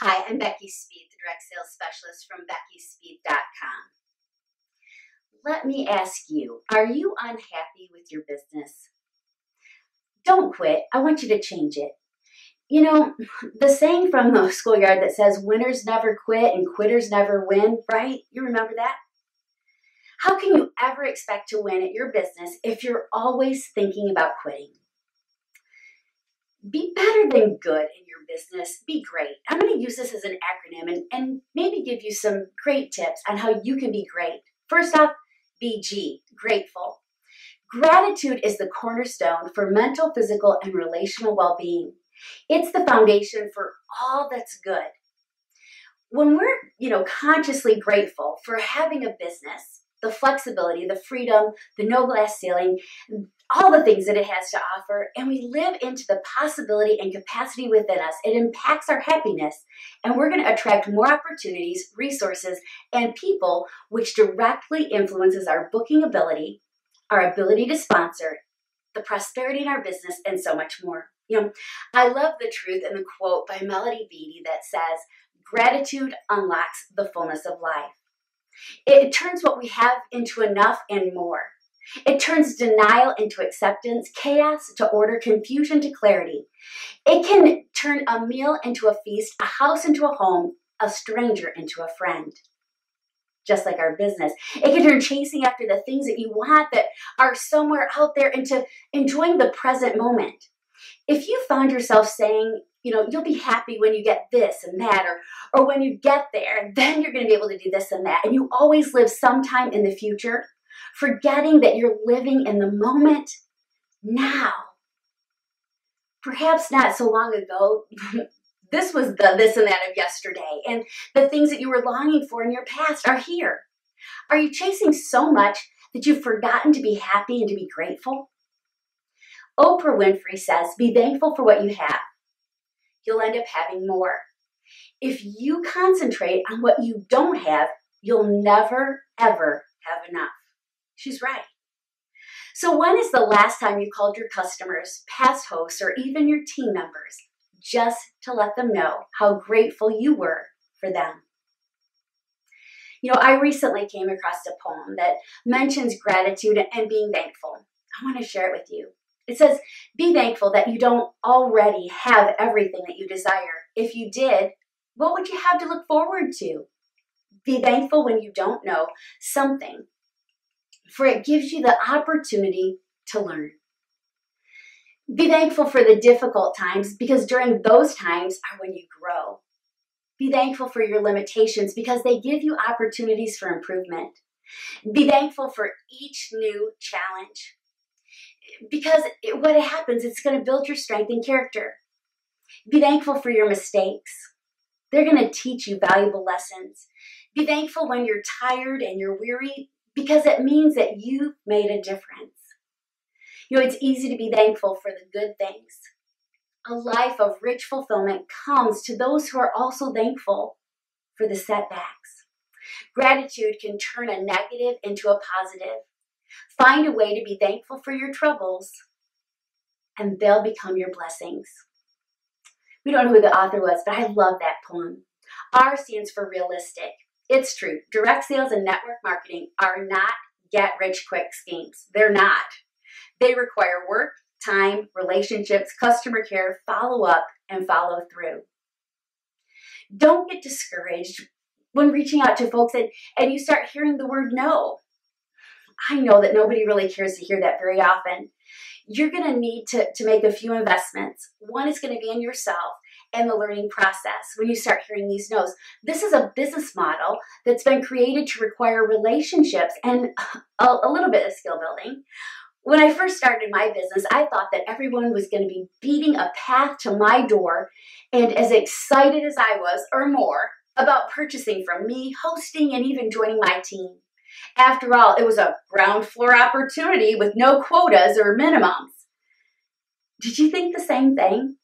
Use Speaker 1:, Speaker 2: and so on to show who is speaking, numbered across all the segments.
Speaker 1: Hi, I'm Becky Spieth, the direct sales specialist from BeckySpieth.com. Let me ask you, are you unhappy with your business? Don't quit. I want you to change it. You know, the saying from the schoolyard that says winners never quit and quitters never win, right? You remember that? How can you ever expect to win at your business if you're always thinking about quitting? Be better than good in your business. Be great. I'm going to use this as an acronym and maybe give you some great tips on how you can be great. First off, BG, grateful. Gratitude is the cornerstone for mental, physical, and relational well-being. It's the foundation for all that's good. When we're, consciously grateful for having a business, the flexibility, the freedom, the no glass ceiling, all the things that it has to offer, and we live into the possibility and capacity within us, it impacts our happiness, and we're going to attract more opportunities, resources, and people, which directly influences our booking ability, our ability to sponsor, the prosperity in our business, and so much more. I love the truth in the quote by Melody Beattie that says, "Gratitude unlocks the fullness of life." It turns what we have into enough and more. It turns denial into acceptance, chaos to order, confusion to clarity. It can turn a meal into a feast, a house into a home, a stranger into a friend. Just like our business. It can turn chasing after the things that you want that are somewhere out there into enjoying the present moment. If you found yourself saying, you'll be happy when you get this and that, or when you get there, then you're going to be able to do this and that, and you always live sometime in the future, forgetting that you're living in the moment now. Perhaps not so long ago, this was the this and that of yesterday, and the things that you were longing for in your past are here. Are you chasing so much that you've forgotten to be happy and to be grateful? Oprah Winfrey says, "Be thankful for what you have. You'll end up having more." If you concentrate on what you don't have, you'll never, ever have enough. She's right. So when is the last time you called your customers, past hosts, or even your team members just to let them know how grateful you were for them? I recently came across a poem that mentions gratitude and being thankful. I want to share it with you. It says, "Be thankful that you don't already have everything that you desire. If you did, what would you have to look forward to? Be thankful when you don't know something, for it gives you the opportunity to learn. Be thankful for the difficult times, because during those times are when you grow. Be thankful for your limitations, because they give you opportunities for improvement. Be thankful for each new challenge, because what happens, it's going to build your strength and character. Be thankful for your mistakes. They're going to teach you valuable lessons. Be thankful when you're tired and you're weary, because it means that you've made a difference. It's easy to be thankful for the good things. A life of rich fulfillment comes to those who are also thankful for the setbacks. Gratitude can turn a negative into a positive. Find a way to be thankful for your troubles, and they'll become your blessings." We don't know who the author was, but I love that poem. R stands for realistic. It's true. Direct sales and network marketing are not get-rich-quick schemes. They're not. They require work, time, relationships, customer care, follow-up, and follow-through. Don't get discouraged when reaching out to folks and you start hearing the word no. I know that nobody really cares to hear that very often. You're going to need to make a few investments. One is going to be in yourself and the learning process when you start hearing these no's. This is a business model that's been created to require relationships and a little bit of skill building. When I first started my business, I thought that everyone was going to be beating a path to my door and as excited as I was, or more, about purchasing from me, hosting, and even joining my team. After all, it was a ground floor opportunity with no quotas or minimums. Did you think the same thing?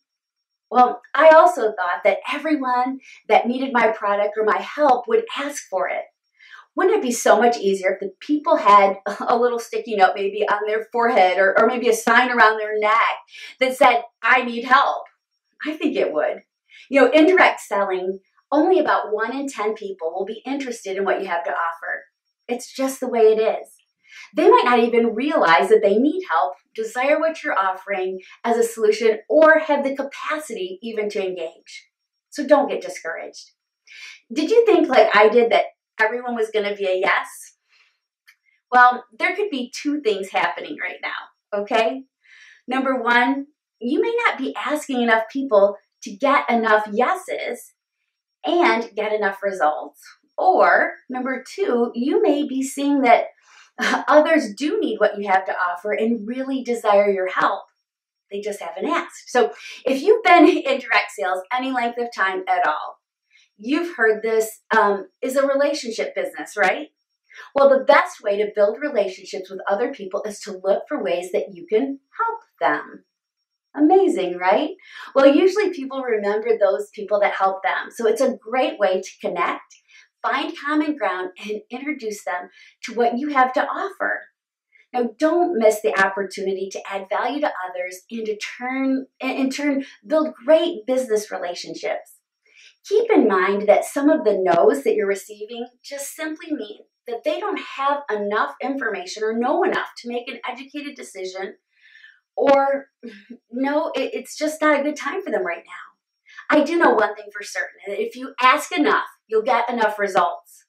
Speaker 1: Well, I also thought that everyone that needed my product or my help would ask for it. Wouldn't it be so much easier if the people had a little sticky note maybe on their forehead or maybe a sign around their neck that said, "I need help"? I think it would. Indirect selling, only about 1 in 10 people will be interested in what you have to offer. It's just the way it is. They might not even realize that they need help, desire what you're offering as a solution, or have the capacity even to engage. So don't get discouraged. Did you think, like I did, that everyone was going to be a yes? Well, there could be 2 things happening right now, okay? Number 1, you may not be asking enough people to get enough yeses and get enough results. Or number 2, you may be seeing that others do need what you have to offer and really desire your help. They just haven't asked. So if you've been in direct sales any length of time at all, you've heard this is a relationship business, right? Well, the best way to build relationships with other people is to look for ways that you can help them. Amazing, right? Well, usually people remember those people that help them. So it's a great way to connect, find common ground, and introduce them to what you have to offer. Now, don't miss the opportunity to add value to others and in turn build great business relationships. Keep in mind that some of the no's that you're receiving just simply mean that they don't have enough information or know enough to make an educated decision, or no, it's just not a good time for them right now. I do know one thing for certain, that if you ask enough, you'll get enough results.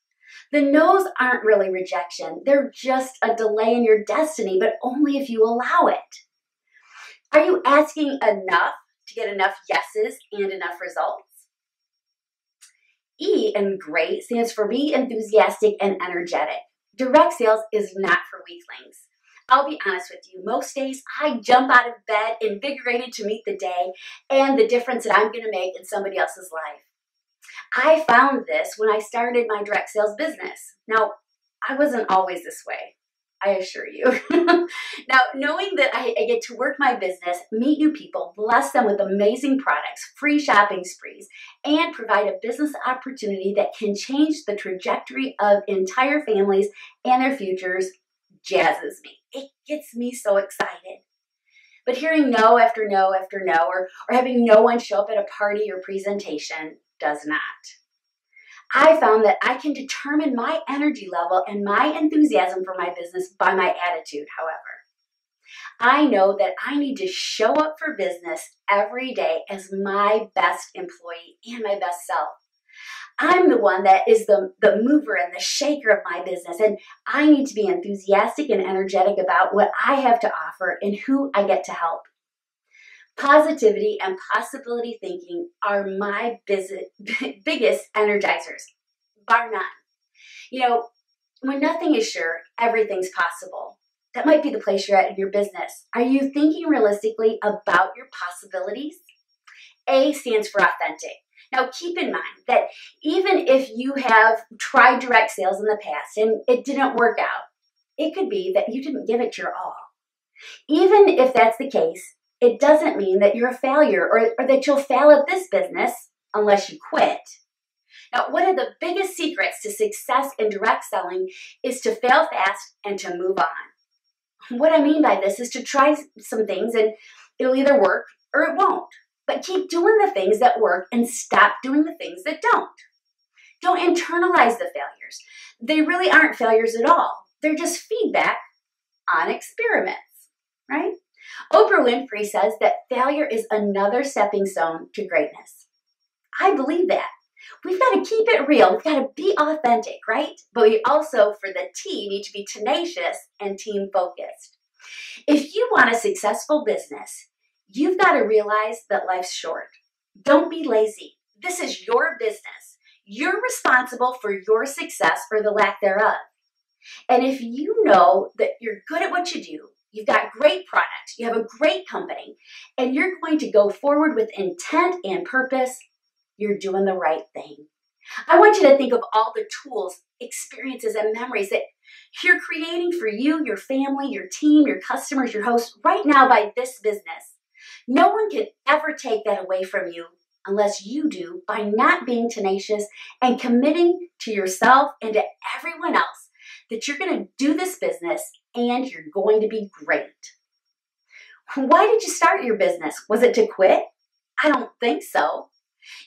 Speaker 1: The no's aren't really rejection. They're just a delay in your destiny, but only if you allow it. Are you asking enough to get enough yeses and enough results? E in great stands for be enthusiastic and energetic. Direct sales is not for weaklings. I'll be honest with you, most days I jump out of bed invigorated to meet the day and the difference that I'm going to make in somebody else's life. I found this when I started my direct sales business. Now, I wasn't always this way, I assure you. Now, knowing that I get to work my business, meet new people, bless them with amazing products, free shopping sprees, and provide a business opportunity that can change the trajectory of entire families and their futures jazzes me. It gets me so excited. But hearing no after no after no, or having no one show up at a party or presentation does not. I found that I can determine my energy level and my enthusiasm for my business by my attitude, however. I know that I need to show up for business every day as my best employee and my best self. I'm the one that is the mover and the shaker of my business, and I need to be enthusiastic and energetic about what I have to offer and who I get to help. Positivity and possibility thinking are my biggest energizers, bar none. When nothing is sure, everything's possible. That might be the place you're at in your business. Are you thinking realistically about your possibilities? A stands for authentic. Now, keep in mind that even if you have tried direct sales in the past and it didn't work out, it could be that you didn't give it your all. Even if that's the case, it doesn't mean that you're a failure or that you'll fail at this business unless you quit. Now, one of the biggest secrets to success in direct selling is to fail fast and to move on. What I mean by this is to try some things and it'll either work or it won't. But keep doing the things that work and stop doing the things that don't. Don't internalize the failures. They really aren't failures at all. They're just feedback on experiments, right? Oprah Winfrey says that failure is another stepping stone to greatness. I believe that. We've got to keep it real. We've got to be authentic, right? But we also, for the T, need to be tenacious and team focused. If you want a successful business, you've got to realize that life's short. Don't be lazy. This is your business. You're responsible for your success or the lack thereof. And if you know that you're good at what you do, you've got great products, you have a great company, and you're going to go forward with intent and purpose, you're doing the right thing. I want you to think of all the tools, experiences, and memories that you're creating for you, your family, your team, your customers, your hosts right now by this business. No one can ever take that away from you unless you do by not being tenacious and committing to yourself and to everyone else that you're going to do this business and you're going to be great. Why did you start your business? Was it to quit? I don't think so.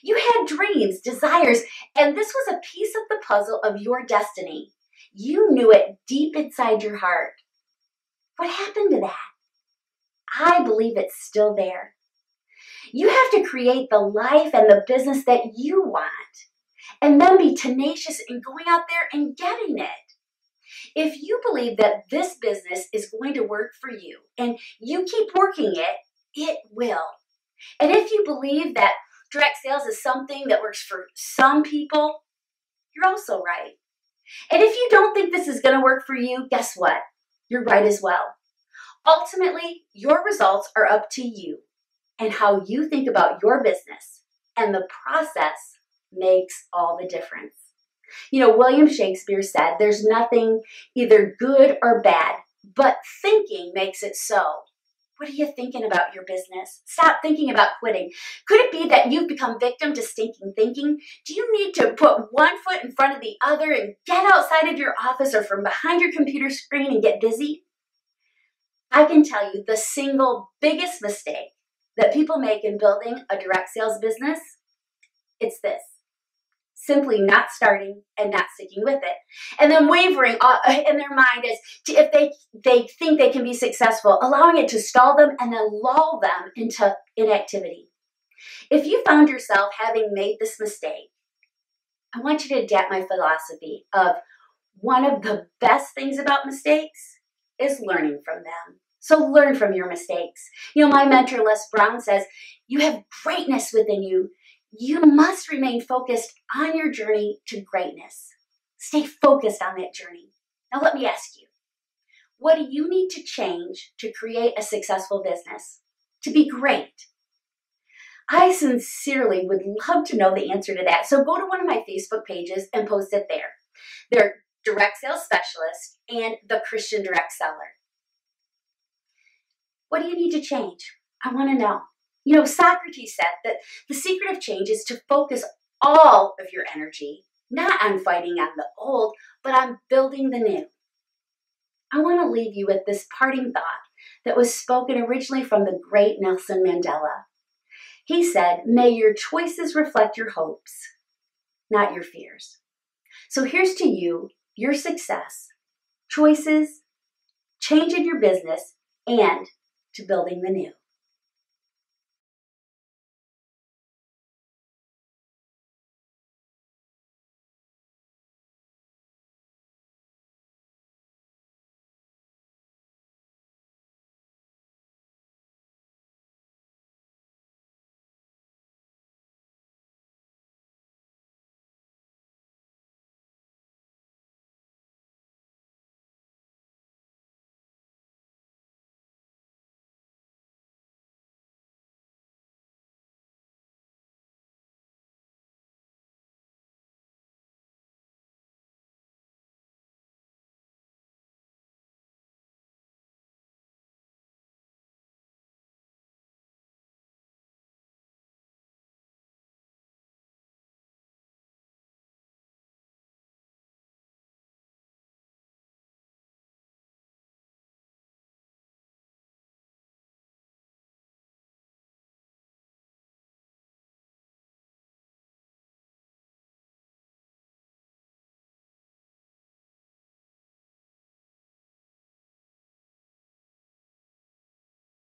Speaker 1: You had dreams, desires, and this was a piece of the puzzle of your destiny. You knew it deep inside your heart. What happened to that? I believe it's still there. You have to create the life and the business that you want, and then be tenacious in going out there and getting it. If you believe that this business is going to work for you and you keep working it, it will. And if you believe that direct sales is something that works for some people, you're also right. And if you don't think this is going to work for you, guess what? You're right as well. Ultimately, your results are up to you and how you think about your business, and the process makes all the difference. You know, William Shakespeare said, there's nothing either good or bad, but thinking makes it so. What are you thinking about your business? Stop thinking about quitting. Could it be that you've become victim to stinking thinking? Do you need to put one foot in front of the other and get outside of your office or from behind your computer screen and get busy? I can tell you the single biggest mistake that people make in building a direct sales business, it's this. Simply not starting and not sticking with it. And then wavering in their mind as to if they think they can be successful, allowing it to stall them and then lull them into inactivity. If you found yourself having made this mistake, I want you to adapt my philosophy of one of the best things about mistakes is learning from them. So learn from your mistakes. You know, my mentor, Les Brown, says, you have greatness within you. You must remain focused on your journey to greatness. Stay focused on that journey. Now let me ask you, what do you need to change to create a successful business, to be great? I sincerely would love to know the answer to that. So go to one of my Facebook pages and post it there. They're Direct Sales Specialist and the Christian Direct Seller. What do you need to change? I want to know. You know, Socrates said that the secret of change is to focus all of your energy, not on fighting on the old, but on building the new. I want to leave you with this parting thought that was spoken originally from the great Nelson Mandela. He said, may your choices reflect your hopes, not your fears. So here's to you, your success, choices, change in your business, and to building the new.